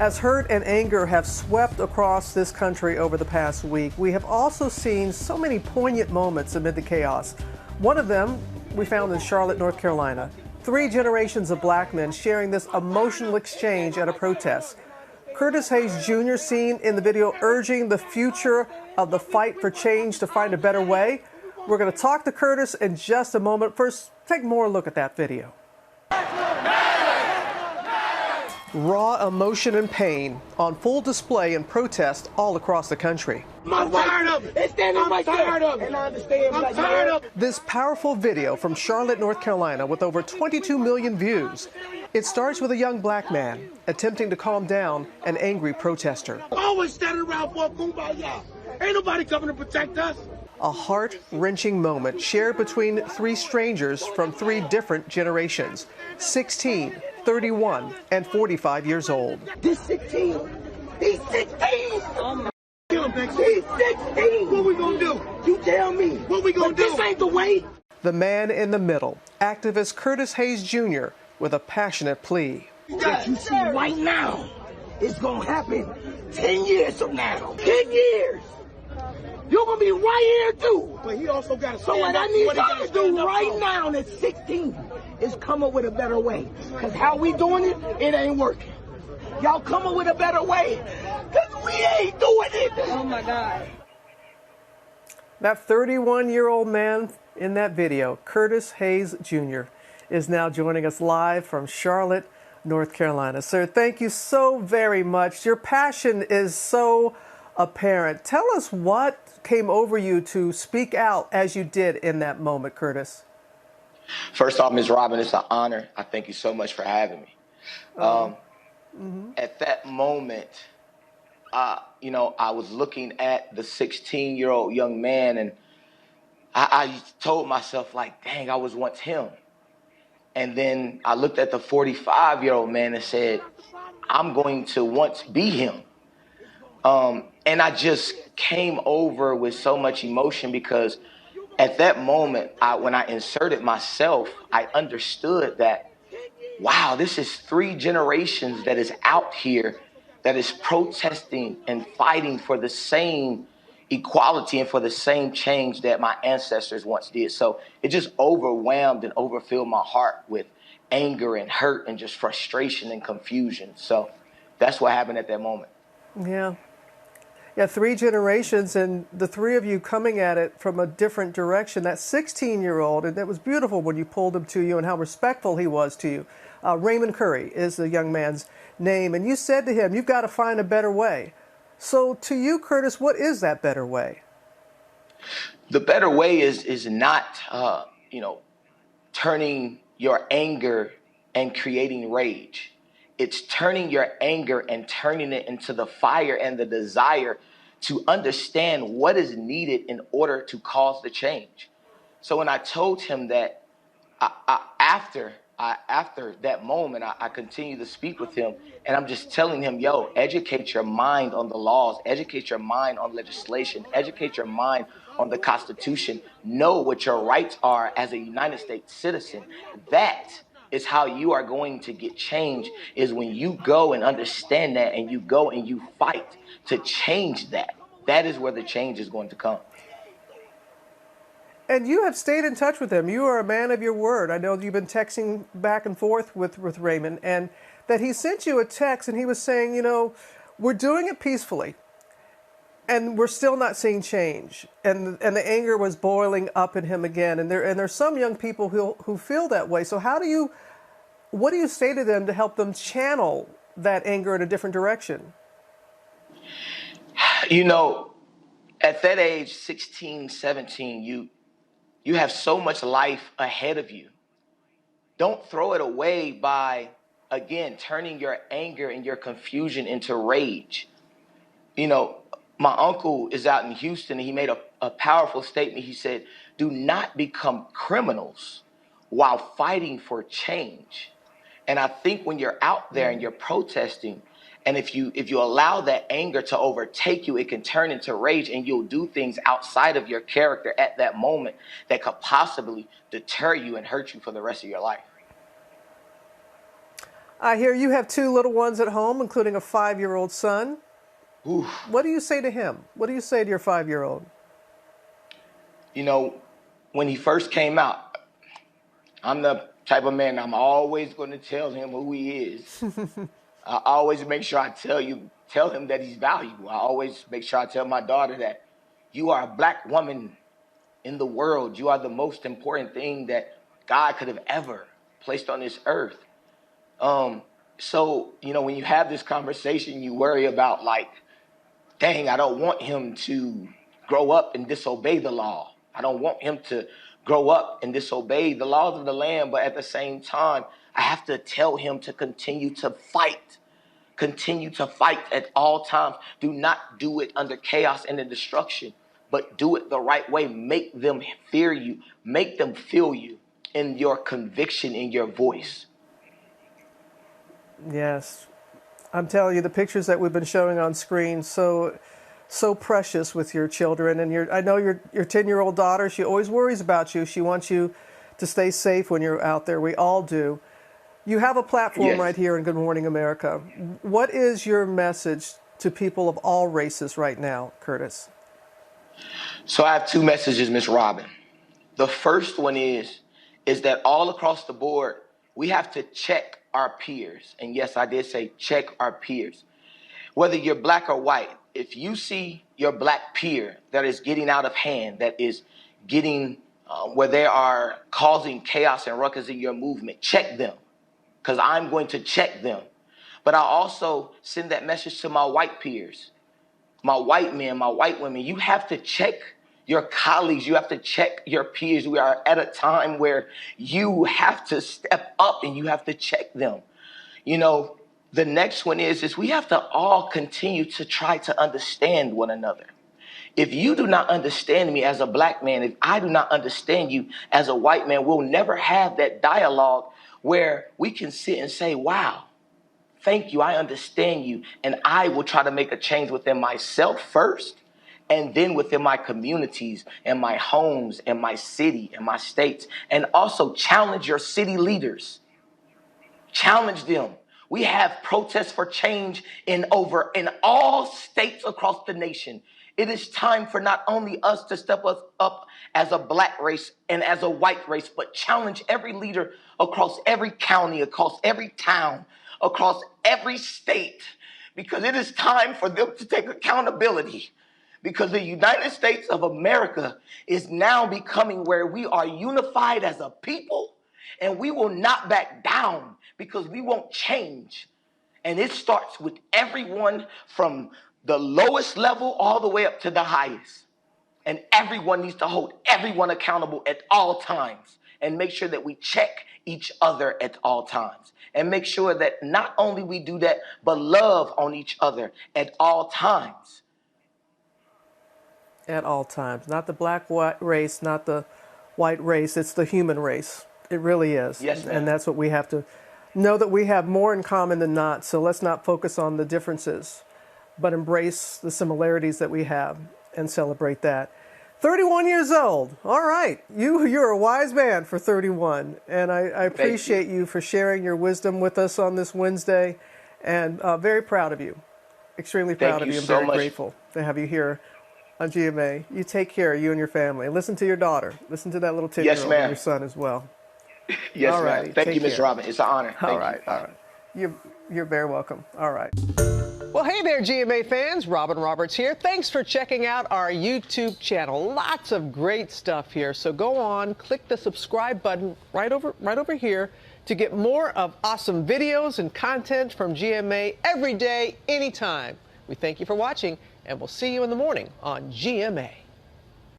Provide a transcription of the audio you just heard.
As hurt and anger have swept across this country over the past week, we have also seen so many poignant moments amid the chaos. One of them we found in Charlotte, North Carolina. 3 generations of black men sharing this emotional exchange at a protest. Curtis Hayes Jr. seen in the video urging the future of the fight for change to find a better way. We're going to talk to Curtis in just a moment. First, take more look at that video. Raw emotion and pain on full display in protest all across the country. I'm tired of it. It's standing right there. And I understand. I'm tired of it. This powerful video from Charlotte, North Carolina, with over 22 million views. It starts with a young black man attempting to calm down an angry protester. Always standing around for a kumbaya. Ain't nobody coming to protect us. A heart-wrenching moment shared between 3 strangers from 3 different generations, 16, 31, and 45 years old. This 16, he's 16. He's 16. What we gonna do? You tell me. What we gonna do? This ain't the way. The man in the middle, activist Curtis Hayes Jr., with a passionate plea. What you see right now is gonna happen 10 years from now. 10 years. You're gonna be right here too. But he also got to. So what I need y'all to do right now at 16 is come up with a better way. Cause how we doing it, it ain't working. Y'all come up with a better way. Cause we ain't doing it. Oh my God. That 31-year-old man in that video, Curtis Hayes Jr., is now joining us live from Charlotte, North Carolina. Sir, thank you so very much. Your passion is so apparent. Tell us what came over you to speak out as you did in that moment, Curtis. First off, Ms. Robin, it's an honor. I thank you so much for having me. At that moment, I was looking at the 16-year-old young man, and I told myself, like, dang, I was once him. And then I looked at the 45-year-old man and said, I'm going to once be him. And I just came over with so much emotion because at that moment, when I inserted myself, I understood that, wow, this is 3 generations that is out here that is protesting and fighting for the same equality and for the same change that my ancestors once did. So it just overwhelmed and overfilled my heart with anger and hurt and just frustration and confusion. So that's what happened at that moment. Yeah. Yeah, 3 generations and the 3 of you coming at it from a different direction. That 16-year-old, and it was beautiful when you pulled him to you and how respectful he was to you. Raymond Curry is the young man's name, and you said to him, you've got to find a better way. So to you, Curtis, what is that better way? The better way is not, turning your anger and creating rage. It's turning your anger and turning it into the fire and the desire to understand what is needed in order to cause the change. So when I told him that after that moment, I continued to speak with him, and I'm just telling him, yo, educate your mind on the laws, educate your mind on legislation, educate your mind on the Constitution, know what your rights are as a United States citizen. That is how you are going to get change, is when you go and understand that and you go and you fight to change that. That is where the change is going to come. And you have stayed in touch with him. You are a man of your word. I know you've been texting back and forth with Raymond, and that he sent you a text and he was saying, we're doing it peacefully and we're still not seeing change. And the anger was boiling up in him again. And there's some young people who feel that way. So what do you say to them to help them channel that anger in a different direction? At that age, 16, 17, you have so much life ahead of you. Don't throw it away by, again, turning your anger and your confusion into rage. My uncle is out in Houston, and he made a powerful statement. He said, do not become criminals while fighting for change. And I think when you're out there and you're protesting, and if you allow that anger to overtake you, it can turn into rage, and you'll do things outside of your character at that moment that could possibly deter you and hurt you for the rest of your life. I hear you have 2 little ones at home, including a 5-year-old son. Oof. What do you say to him? What do you say to your 5-year-old? You know, when he first came out, I'm the type of man, I'm always going to tell him who he is. I always make sure I tell him that he's valuable. I always make sure I tell my daughter that you are a black woman in the world. You are the most important thing that God could have ever placed on this earth. So, you know, when you have this conversation, you worry about like, dang, I don't want him to grow up and disobey the law. I don't want him to grow up and disobey the laws of the land. But at the same time, I have to tell him to continue to fight. Continue to fight at all times. Do not do it under chaos and in destruction, but do it the right way. Make them fear you. Make them feel you in your conviction, in your voice. Yes. I'm telling you, the pictures that we've been showing on screen, so precious with your children. And I know your 10-year-old daughter, she always worries about you. She wants you to stay safe when you're out there. We all do. You have a platform right here in Good Morning America. What is your message to people of all races right now, Curtis? So I have 2 messages, Miss Robin. The first one is that all across the board, we have to check our peers. And yes, I did say check our peers. Whether you're black or white, if you see your black peer that is getting out of hand, that is getting where they are causing chaos and ruckus in your movement, check them, because I'm going to check them. But I also send that message to my white peers, my white men, my white women. You have to check your colleagues. You have to check your peers. We are at a time where you have to step up and you have to check them. You know, the next one is we have to all continue to try to understand one another. If you do not understand me as a black man, if I do not understand you as a white man, we'll never have that dialogue where we can sit and say, wow, thank you, I understand you. And I will try to make a change within myself first, and then within my communities and my homes and my city and my states. And also challenge your city leaders. Challenge them. We have protests for change in all states across the nation. It is time for not only us to step us up as a black race and as a white race, but challenge every leader across every county, across every town, across every state, because it is time for them to take accountability. Because the United States of America is now becoming where we are unified as a people, and we will not back down because we won't change. And it starts with everyone from the lowest level all the way up to the highest. And everyone needs to hold everyone accountable at all times and make sure that we check each other at all times. And make sure that not only we do that, but love on each other at all times. At all times. Not the black race, not the white race. It's the human race. It really is. Yes, ma'am. And that's what we have to know, that we have more in common than not. So let's not focus on the differences, but embrace the similarities that we have and celebrate that. 31 years old. All right. You're a wise man for 31. And I appreciate you for sharing your wisdom with us on this Wednesday. And very proud of you. Extremely proud of you. I'm very grateful to have you here on GMA. You take care, you and your family. Listen to your daughter. Listen to that little 10-year-old and your son as well. Yes, ma'am. Thank you, Ms. Robin. It's an honor. All right. You're very welcome. All right. Well, hey there, GMA fans. Robin Roberts here. Thanks for checking out our YouTube channel. Lots of great stuff here. So go on, click the subscribe button right over here to get more of awesome videos and content from GMA every day, anytime. We thank you for watching, and we'll see you in the morning on GMA.